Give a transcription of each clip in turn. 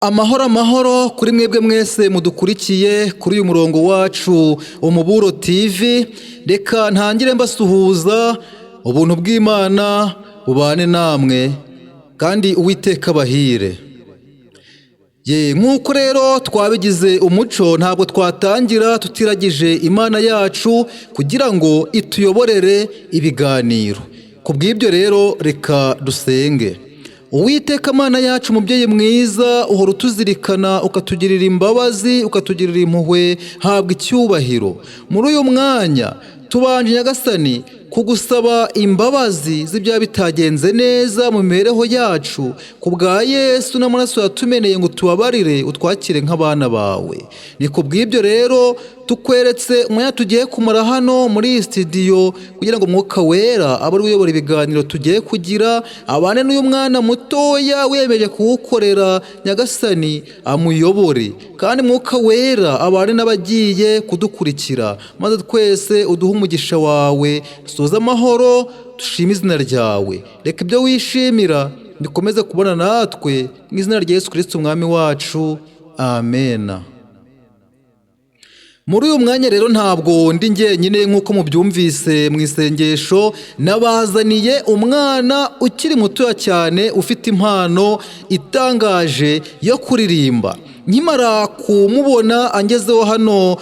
Amahoro amahoro kuri mwebwe mwese mudukurikiye kuri uyu murongo wacu Umuburo TV. Reka ntangire mbasuhuza, ubuntu bw'Imana bubane namwe kandi Uwiteka bahire. Nk'uko rero twabigize umuco, ntabwo twatangira tutiragije Imana yacu kugira ngo ituyoborere ibiganiro. Kubw'ibyo rero reka dusenge. Uwiteka Mana yacu, mubyeyi mwiza, uhora utuzirikana ukatugirira imbabazi, ukatugirira impuhwe, habwa icyubahiro. Muri uyu mwanya tubanje Nyagasani kugusaba imbabazi z'ibya bitagenze neza mu mibereho yacu, ku bwa Yesu n'amaraso yatumeneye ngo tubabarire, utwakire nk'abana bawe. Ni kubw'ibyo rero tukweretse umwanya tugiye kumara hano muri iyi studio, kugira ngo Mwuka Wera abe ari we uyobora ibiganiro tugiye kugira, abane n'uyu mwana mutoya wiyemeje kuwukorera. Nyagasani amuyobore, kandi Mwuka Wera abane n'abagiye kudukurikira, maze twese uduhe umugisha wawe, dusoze amahoro, dushime izina ryawe. Reka ibyo wishimira bikomeze kubona natwe, mu izina rya Yesu Kristo umwami wacu, amena. Muri uyu mwanya rero ntabwo ndi njyenyine nk'uko mubyumvise mu isengesho, nabazaniye umwana ukiri mutoya cyane ufite impano itangaje yo kuririmba. Nkimara kumubona angezeho hano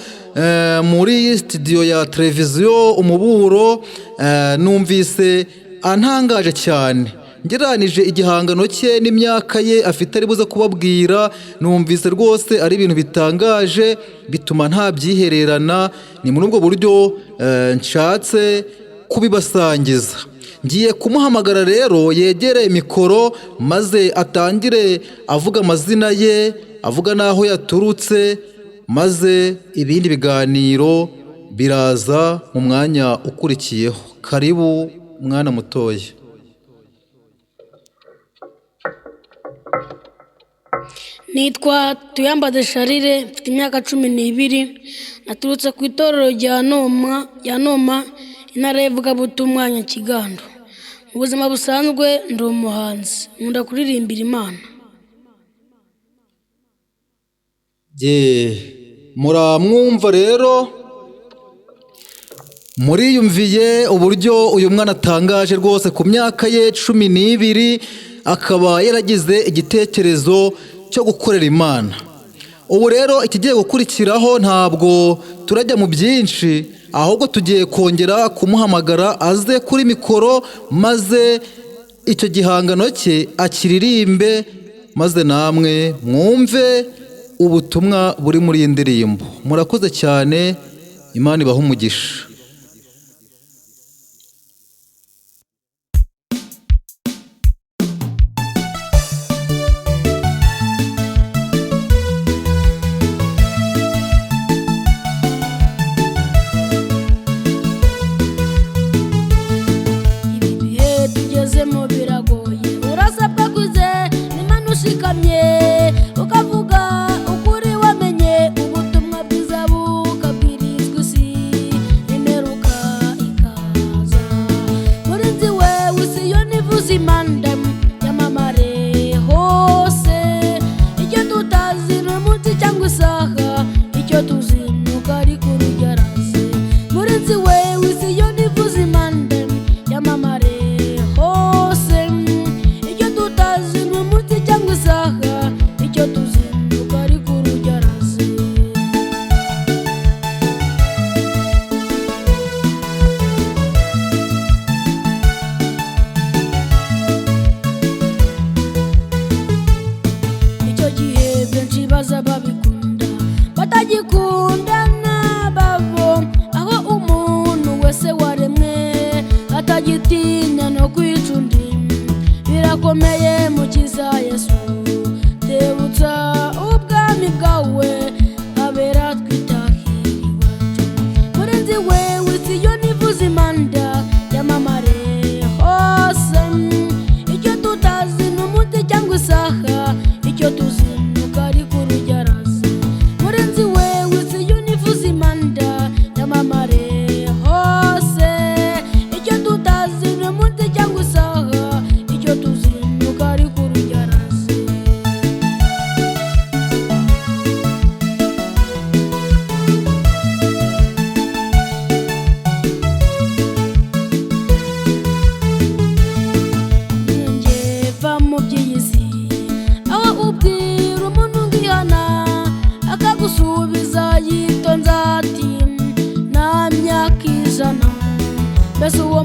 muri studio ya televiziyo Umuburo, numvise antangaje cyane. Ngeranije igihangano cye n'imyaka ye afite ari buze kubabwira, numvise rwose ari ibintu bitangaje, bituma nta byihererana. Ni muri ubwo buryo nshatse kubibasangiza. Ngiye kumuhamagara rero yegere mikoro, maze atangire avuga amazina ye, avuga n'aho yaturutse, maze ibindi biganiro biraza mu mwanya ukurikiyeho. Karibu mwana mutoya. Nitwa Tuyambaze Charire, mfite imyaka 12, naturutse ku itorero rya Noma, intara y'Ivugabutumwa Nyakigando. Mu buzima busanzwe ndi umuhanzi, nkunda kuririmbira Imana. Muramwumva rero, muriyumviye uburyo uyu mwana atangaje rwose. Ku myaka ye 12 akaba yaragize igitekerezo cyo gukorera Imana. Ubu rero ikigiye gukurikiraho ntabwo turajya mu byinshi, ahubwo tugiye kongera kumuhamagara aze kuri mikoro, maze icyo gihangano cye akiririmbe, maze namwe mwumve ubutumwa buri muri iyi ndirimbo. Murakoze cyane, Imana ibahe umugisha. Ukavuga ukuri wamenye, ubutumwa bwiza bukabwirizwa isi. mbese uwo